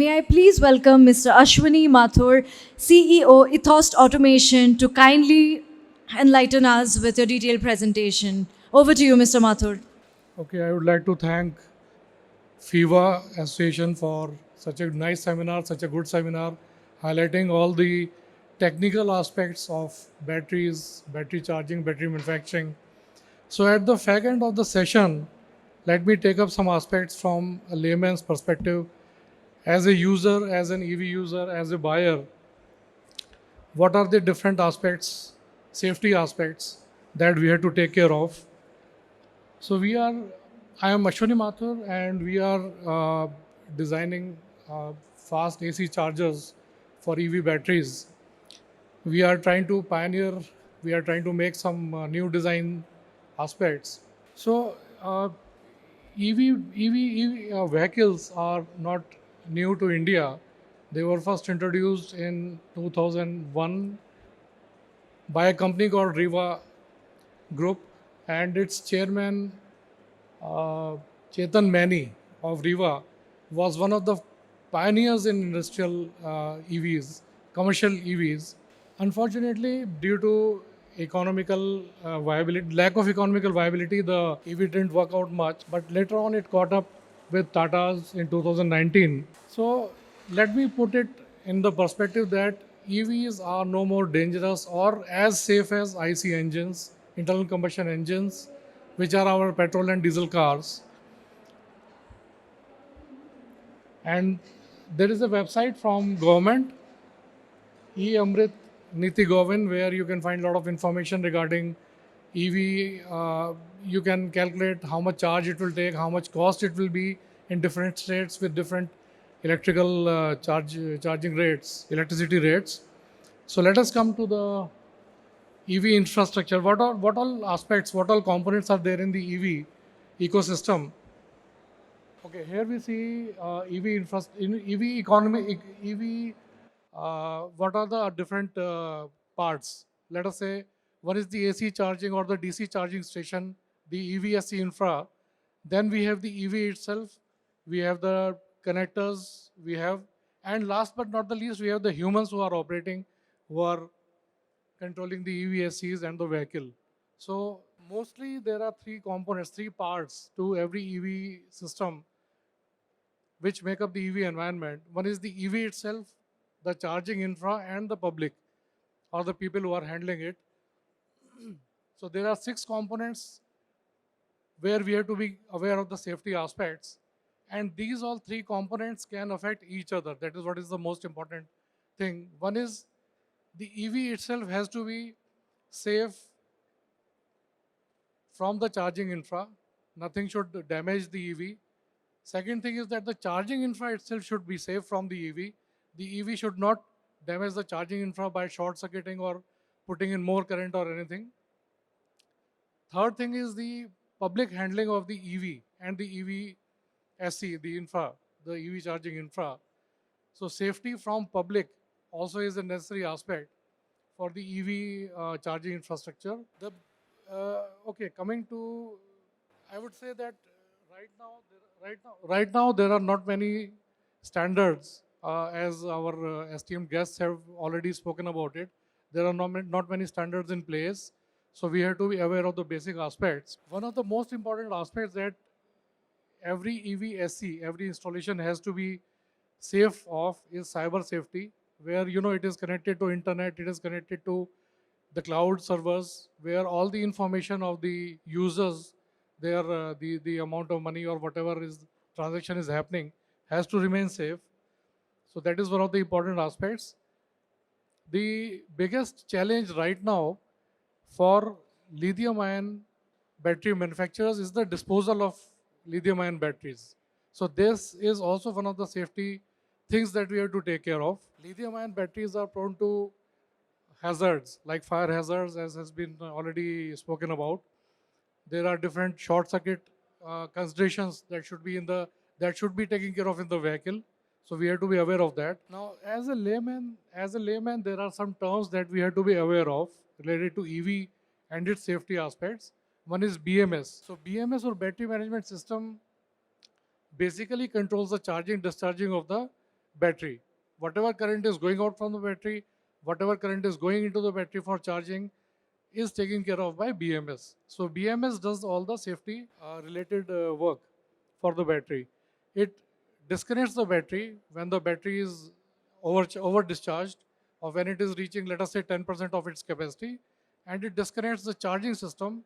May I please welcome Mr. Ashwani Mathur, CEO, Ethos Automation, to kindly enlighten us with your detailed presentation. Over to you, Mr. Mathur. Okay, I would like to thank FIVA Association for such a nice seminar, such a good seminar, highlighting all the technical aspects of batteries, battery charging, battery manufacturing. So, at the fag end of the session, let me take up some aspects from a layman's perspective. As a user, as an EV user, as a buyer, what are the different aspects, safety aspects that we have to take care of? So I am Ashwani Mathur, and we are designing fast AC chargers for EV batteries. We are trying to pioneer, we are trying to make some new design aspects. So EV vehicles are not new to India. They were first introduced in 2001 by a company called Riva Group, and its chairman uh, Chetan Mani of Riva was one of the pioneers in industrial EVs, commercial EVs. Unfortunately, due to economical viability, lack of economical viability, the EV didn't work out much. But later on, it caught up with Tata's in 2019. So let me put it in the perspective that EVs are no more dangerous or as safe as IC engines, internal combustion engines, which are our petrol and diesel cars. And there is a website from government, E-Amrit Niti Govin, where you can find a lot of information regarding EV. You can calculate how much charge it will take, how much cost it will be in different states with different electrical charging rates, electricity rates. So let us come to the EV infrastructure. What all aspects, what all components are there in the EV ecosystem? Okay, here we see in EV economy, EV. What are the different parts? Let us say one is the AC charging or the DC charging station, the EVSC infra. Then we have the EV itself. We have the connectors. And last but not the least, we have the humans who are operating, who are controlling the EVSCs and the vehicle. So mostly there are three components, three parts to every EV system which make up the EV environment. One is the EV itself, the charging infra, and the public or the people who are handling it. So there are six components where we have to be aware of the safety aspects. And these all three components can affect each other. That is what is the most important thing. One is the EV itself has to be safe from the charging infra. Nothing should damage the EV. Second thing is that the charging infra itself should be safe from the EV. The EV should not damage the charging infra by short circuiting or putting in more current or anything. Third thing is the public handling of the EV and the EV SC, the infra, the EV charging infra. So safety from public also is a necessary aspect for the EV charging infrastructure. Okay, coming to, I would say that right now there are not many standards, as our esteemed guests have already spoken about it. There are not many standards in place, so we have to be aware of the basic aspects. One of the most important aspects that every EVSC, every installation has to be safe of is cyber safety, where it is connected to internet, it is connected to the cloud servers, where all the information of the users, the amount of money or whatever is transaction is happening, has to remain safe. So that is one of the important aspects. The biggest challenge right now for lithium ion battery manufacturers is the disposal of lithium ion batteries. So this is also one of the safety things that we have to take care of. Lithium ion batteries are prone to hazards like fire hazards, as has been already spoken about. There are different short circuit considerations that should be taken care of in the vehicle. So we have to be aware of that. Now, as a layman, there are some terms that we have to be aware of related to EV and its safety aspects. One is BMS. So BMS, or battery management system, basically controls the charging discharging of the battery. Whatever current is going out from the battery, whatever current is going into the battery for charging is taken care of by BMS. So BMS does all the safety related work for the battery. It disconnects the battery when the battery is over discharged, or when it is reaching, let us say, 10% of its capacity, and it disconnects the charging system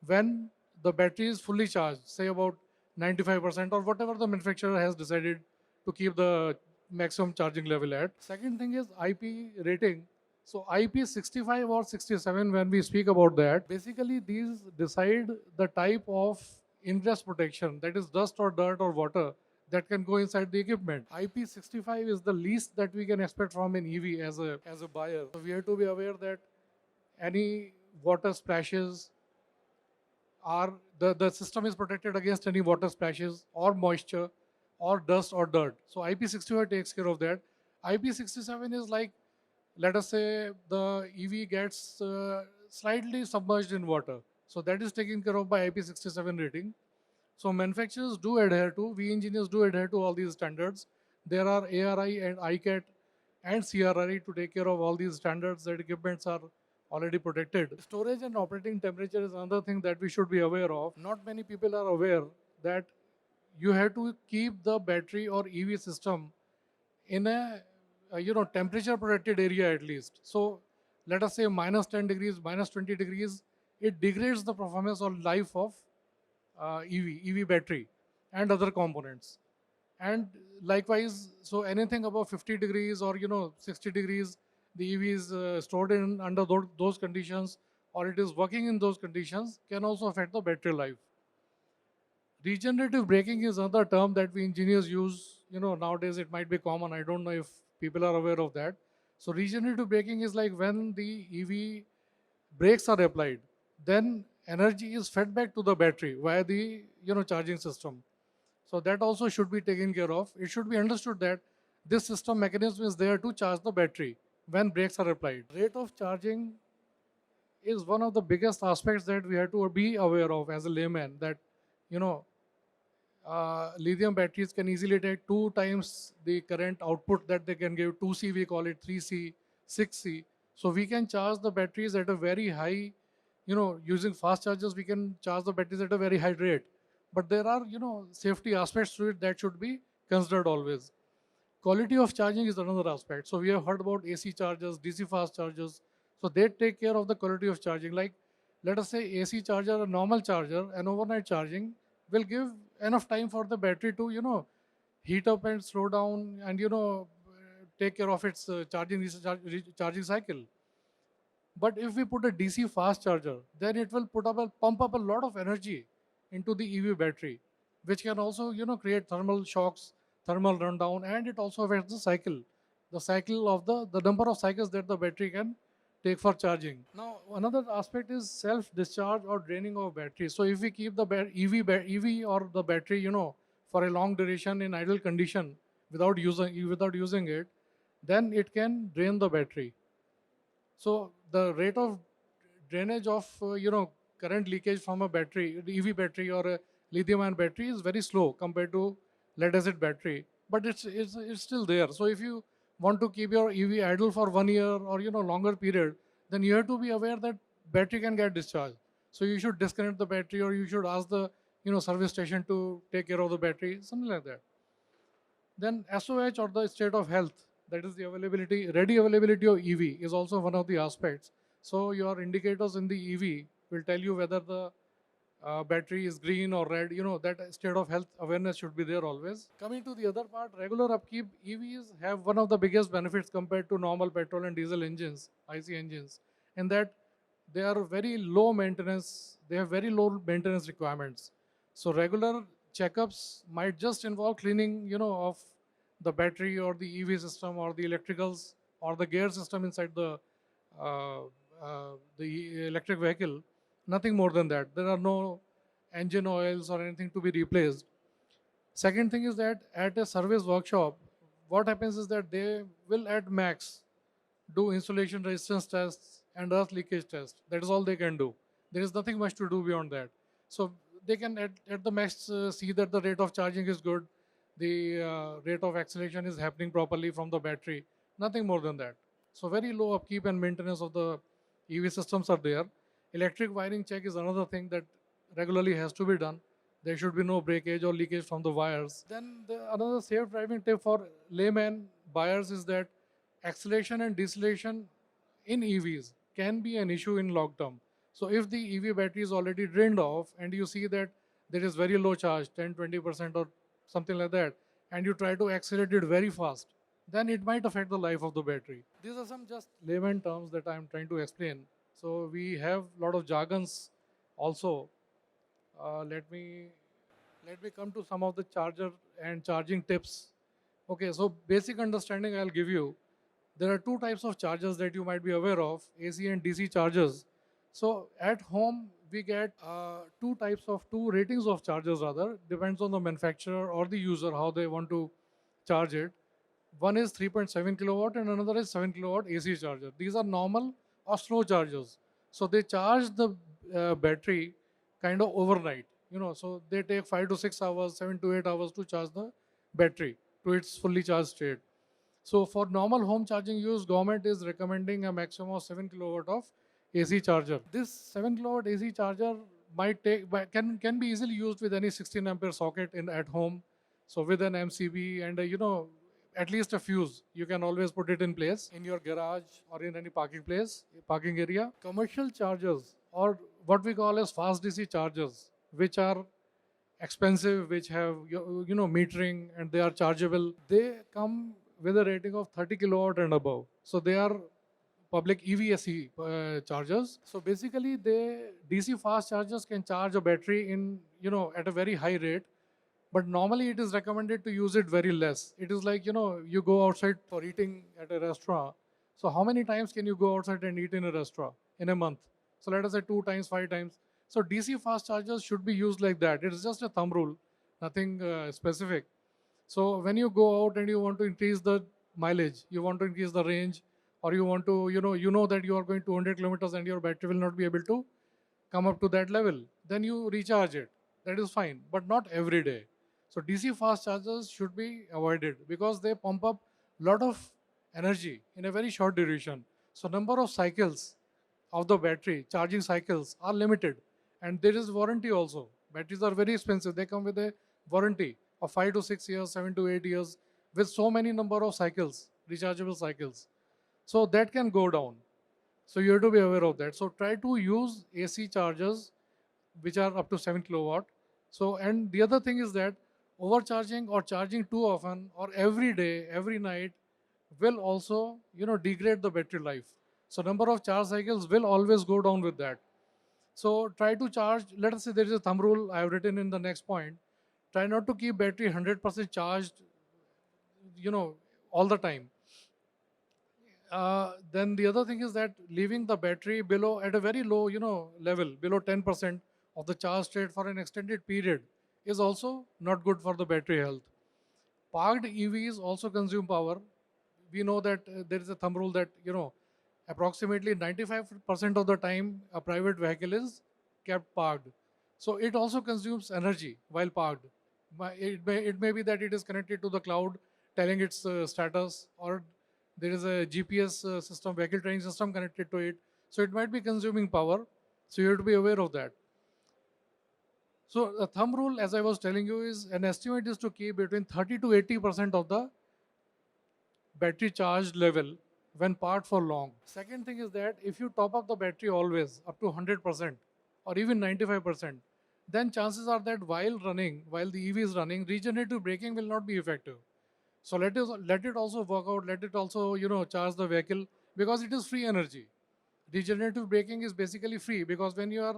when the battery is fully charged, say about 95% or whatever the manufacturer has decided to keep the maximum charging level at. Second thing is IP rating. So IP65 or 67, when we speak about that, basically these decide the type of ingress protection, that is dust or dirt or water, that can go inside the equipment. IP65 is the least that we can expect from an EV as a buyer. So we have to be aware that any water splashes, the system is protected against any water splashes or moisture or dust or dirt. So IP65 takes care of that. IP67 is like, let us say the EV gets slightly submerged in water. So that is taken care of by IP67 rating. So manufacturers do adhere to, we engineers do adhere to all these standards. There are ARI and ICAT and CRRI to take care of all these standards that equipments are already protected. Storage and operating temperature is another thing that we should be aware of. Not many people are aware that you have to keep the battery or EV system in a temperature protected area at least. So let us say minus 10 degrees, minus 20 degrees, it degrades the performance or life of EV battery and other components. And likewise, so anything above 50 degrees or 60 degrees, the EV is stored in under those conditions, or it is working in those conditions, can also affect the battery life. Regenerative braking is another term that we engineers use. Nowadays it might be common. I don't know if people are aware of that. So regenerative braking is like when the EV brakes are applied, then energy is fed back to the battery via the charging system. So that also should be taken care of. It should be understood that this system mechanism is there to charge the battery when brakes are applied. Rate of charging is one of the biggest aspects that we have to be aware of as a layman, that you know lithium batteries can easily take 2 times the current output that they can give. 2C, we call it 3C, 6C. So we can charge the batteries at a very high, using fast chargers, we can charge the batteries at a very high rate. But there are, safety aspects to it that should be considered always. Quality of charging is another aspect. So we have heard about AC chargers, DC fast chargers. So they take care of the quality of charging. Like, let us say AC charger, a normal charger, and overnight charging will give enough time for the battery to, heat up and slow down and, take care of its charging cycle. But if we put a DC fast charger, then it will pump up a lot of energy into the EV battery, which can also create thermal shocks, thermal rundown, and it also affects the cycle of the number of cycles that the battery can take for charging. Now another aspect is self discharge or draining of battery. So if we keep the EV or the battery for a long duration in idle condition without using it, then it can drain the battery. So the rate of drainage of current leakage from a battery, the EV battery or a lithium-ion battery, is very slow compared to lead-acid battery, but it's still there. So if you want to keep your EV idle for 1 year or longer period, then you have to be aware that battery can get discharged. So you should disconnect the battery, or you should ask the service station to take care of the battery, something like that. Then SOH, or the state of health, that is the ready availability of EV, is also one of the aspects. So your indicators in the EV will tell you whether the battery is green or red. That state of health awareness should be there always. Coming to the other part, regular upkeep, EVs have one of the biggest benefits compared to normal petrol and diesel engines, IC engines, in that they are very low maintenance. They have very low maintenance requirements. So regular checkups might just involve cleaning, of the battery or the EV system or the electricals or the gear system inside uh, the electric vehicle. Nothing more than that. There are no engine oils or anything to be replaced. Second thing is that at a service workshop, what happens is that they will at max do insulation resistance tests and earth leakage tests. That is all they can do. There is nothing much to do beyond that. So they can at the max see that the rate of charging is good. the rate of acceleration is happening properly from the battery. Nothing more than that. So very low upkeep and maintenance of the EV systems are there. Electric wiring check is another thing that regularly has to be done. There should be no breakage or leakage from the wires. Then another safe driving tip for layman buyers is that acceleration and deceleration in EVs can be an issue in long term. So if the EV battery is already drained off and you see that there is very low charge, 10, 20% or something like that, and you try to accelerate it very fast, then it might affect the life of the battery. These are some just layman terms that I'm trying to explain. So we have a lot of jargons also. Let me come to some of the charger and charging tips. Okay, so basic understanding I'll give you. There are two types of chargers that you might be aware of, AC and DC chargers. So at home, we get two ratings of chargers rather, depends on the manufacturer or the user, how they want to charge it. One is 3.7 kilowatt and another is 7 kilowatt AC charger. These are normal or slow chargers. So they charge the battery kind of overnight. So they take 5 to 6 hours, 7 to 8 hours to charge the battery to its fully charged state. So for normal home charging use, government is recommending a maximum of 7 kilowatt of AC charger. This 7 kilowatt AC charger can be easily used with any 16 ampere socket in at home. So with an MCB and at least a fuse, you can always put it in place in your garage or in any parking area. Commercial chargers or what we call as fast DC chargers, which are expensive, which have metering and they are chargeable. They come with a rating of 30 kilowatt and above. So they are public EVSE chargers. So basically, they DC fast chargers can charge a battery in at a very high rate, but normally it is recommended to use it very less. It is like you go outside for eating at a restaurant. So how many times can you go outside and eat in a restaurant in a month? So let us say 2 times, 5 times. So DC fast chargers should be used like that. It is just a thumb rule, nothing specific. So when you go out and you want to increase the mileage, you want to increase the range, or you want to, you know that you are going 200 kilometers and your battery will not be able to come up to that level, then you recharge it. That is fine, but not every day. So DC fast chargers should be avoided because they pump up lot of energy in a very short duration. So number of cycles of the battery, charging cycles are limited, and there is warranty also. Batteries are very expensive. They come with a warranty of 5 to 6 years, 7 to 8 years, with so many number of cycles, rechargeable cycles. So that can go down. So you have to be aware of that. So try to use AC chargers which are up to 7 kilowatt. So and the other thing is that overcharging or charging too often or every day, every night will also degrade the battery life. So number of charge cycles will always go down with that. So try to charge. Let us say there is a thumb rule I have written in the next point. Try not to keep battery 100% charged, all the time. Then the other thing is that leaving the battery below at a very low, level, below 10% of the charge state for an extended period is also not good for the battery health. Parked EVs also consume power. We know that there is a thumb rule that approximately 95% of the time a private vehicle is kept parked. So it also consumes energy while parked. It may be that it is connected to the cloud, telling its status, or there is a GPS system, vehicle training system connected to it. So it might be consuming power. So you have to be aware of that. So the thumb rule, as I was telling you, is an estimate is to keep between 30 to 80% of the battery charged level when parked for long. Second thing is that if you top up the battery always up to 100% or even 95%, then chances are that while the EV is running, regenerative braking will not be effective. So let it also work out, let it also charge the vehicle because it is free energy. Regenerative braking is basically free because when you are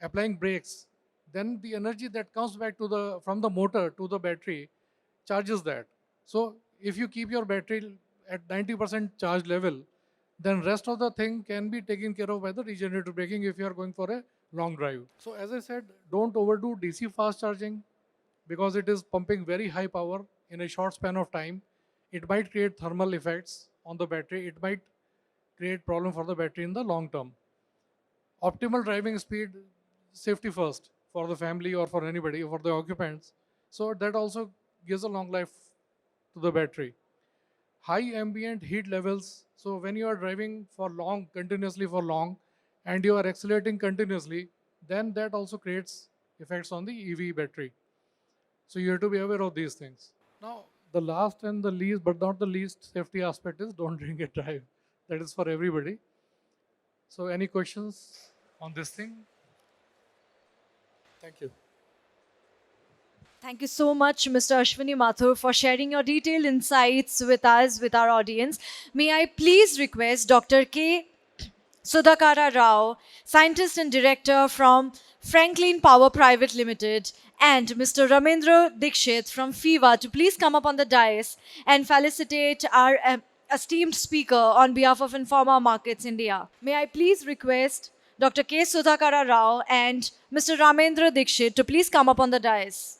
applying brakes, then the energy that comes back from the motor to the battery charges that. So if you keep your battery at 90% charge level, then rest of the thing can be taken care of by the regenerative braking if you are going for a long drive. So as I said, don't overdo DC fast charging because it is pumping very high power in a short span of time. It might create thermal effects on the battery. It might create problem for the battery in the long term. Optimal driving speed, safety first for the family or for anybody, for the occupants. So that also gives a long life to the battery. High ambient heat levels. So when you are driving for long, continuously for long, and you are accelerating continuously, then that also creates effects on the EV battery. So you have to be aware of these things. Now, the last and the least, but not the least safety aspect is don't drink and drive. That is for everybody. So any questions on this thing? Thank you. Thank you so much, Mr. Ashwani Mathur, for sharing your detailed insights with us, with our audience. May I please request Dr. K. Sudhakara Rao, scientist and director from Franklin Power Private Limited, and Mr. Ramendra Dikshit from FIVA to please come up on the dais and felicitate our esteemed speaker on behalf of Informa Markets India. May I please request Dr. K. Sudhakara Rao and Mr. Ramendra Dikshit to please come up on the dais.